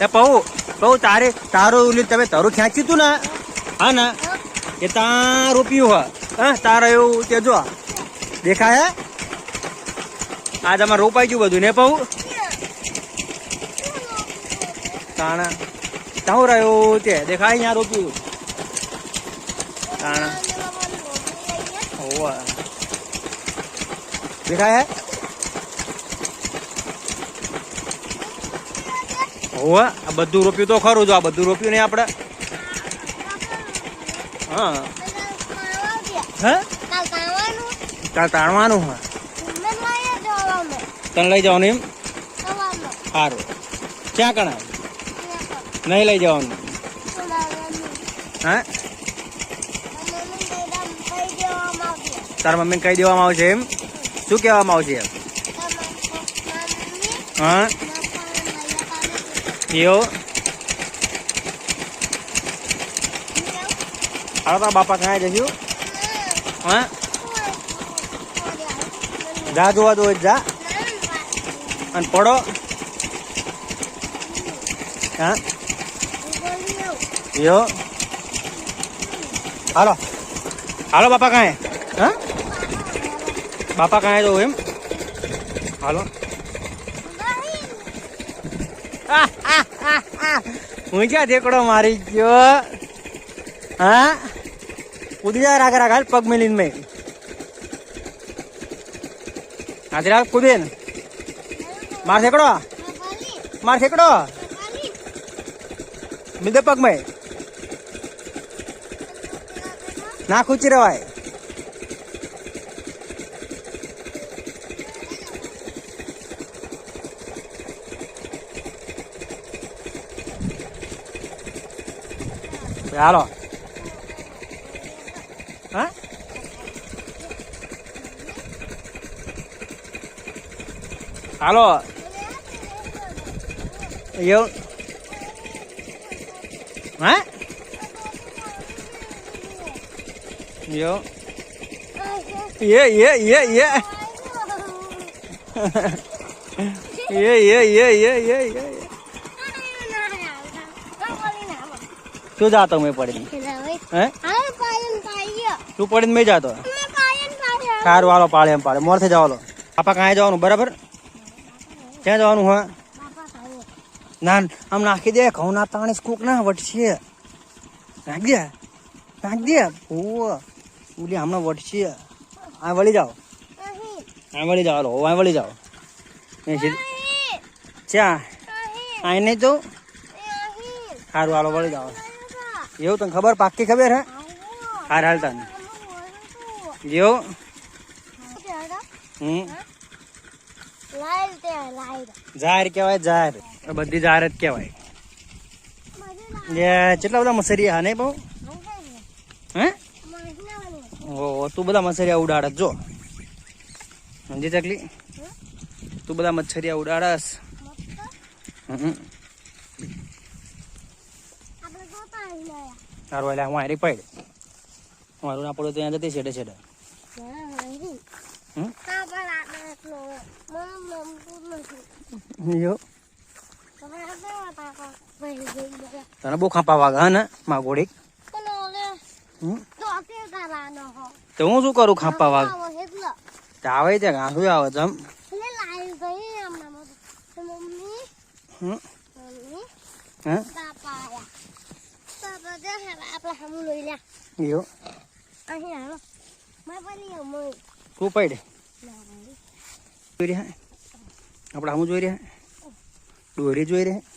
એ પહુ તારું ઓલું તમે તારું ખેંચ્યું તું ને હા ને એ ત્યાં રોપ્યું હા તારે એવું તે જો દેખાય આજ અમારે રોપાઈ ગયું બધું ને પહુ તાણા તાહું રહ્યું તે દેખાય અહીંયા રોપ્યું તાણા દેખાય હોવે આ બધું રોપ્યું તો ખરું જો આ બધું રોપ્યું નહીં આપણે હા હે કાલ તાણવાનું હા તને લઈ જવાનું એમ સારું ક્યાં કણા નહીં લઈ જવાનું હા તારા મમ્મીને કહી દેવામાં આવશે એમ શું કહેવામાં આવશે એમ હા એવું હાલો તારા બાપા ક્યાં જશું હા જા જોવા દો જા અને પડો હા એવું હાલો હાલો બાપા કાંઈ હા બાપા કાંઈ જવું એમ હાલો હું ક્યાં ઠેકડો મારી ગયો હા કૂદી જાય રાખ રાખ હાલ પગ મેલીને મેં હાથે રાખ કૂદે ને માર ઠેકડો મિલ દે પગ મેં ના ખૂચી રવાય હાલો હા હાલો એવું હા એવું શું જાતો મેં પડીને હે તું પડીને મેં જાતો સારું હાલો પાળે એમ પાળે મોરથી જવાનો પાપા કાંઈ જવાનું બરાબર ક્યાં જવાનું હા ના આમ નાખી દે ઘઉં ના તાણીસ કૂક ના વટશે નાખ દે ઓ ઓલી હમણાં વટશે આ વળી જાઓ આ વળી જાઓ ચા આ નહીં તો સારું હાલો વળી જાઓ એવું તને ખબર પાક્કી ખબર હે હાલ તને જેવું જાહેર કહેવાય જાહેર બધી જાહેર જ કહેવાય કેટલા બધા મસરિયા હા નહીં બહુ હે ઓ તું બધા મસરિયા ઉડાડસ જો સમજી તકલી તું બધા મચ્છરિયા ઉડાડસ સારું એટલે હું હારી પડ મારું ના પડે તો ત્યાં જતી છેડે છેડે તને બહુ ખાપા વાગે હા ને માં ઘોડી તો હું શું કરું ખાપા વાગે આવે ત્યાં ઘાસું આવે જમ તું પડ જોઈ રહ્યા આપડે હું જોઈ રહ્યા દોરી જોઈ રહ્યા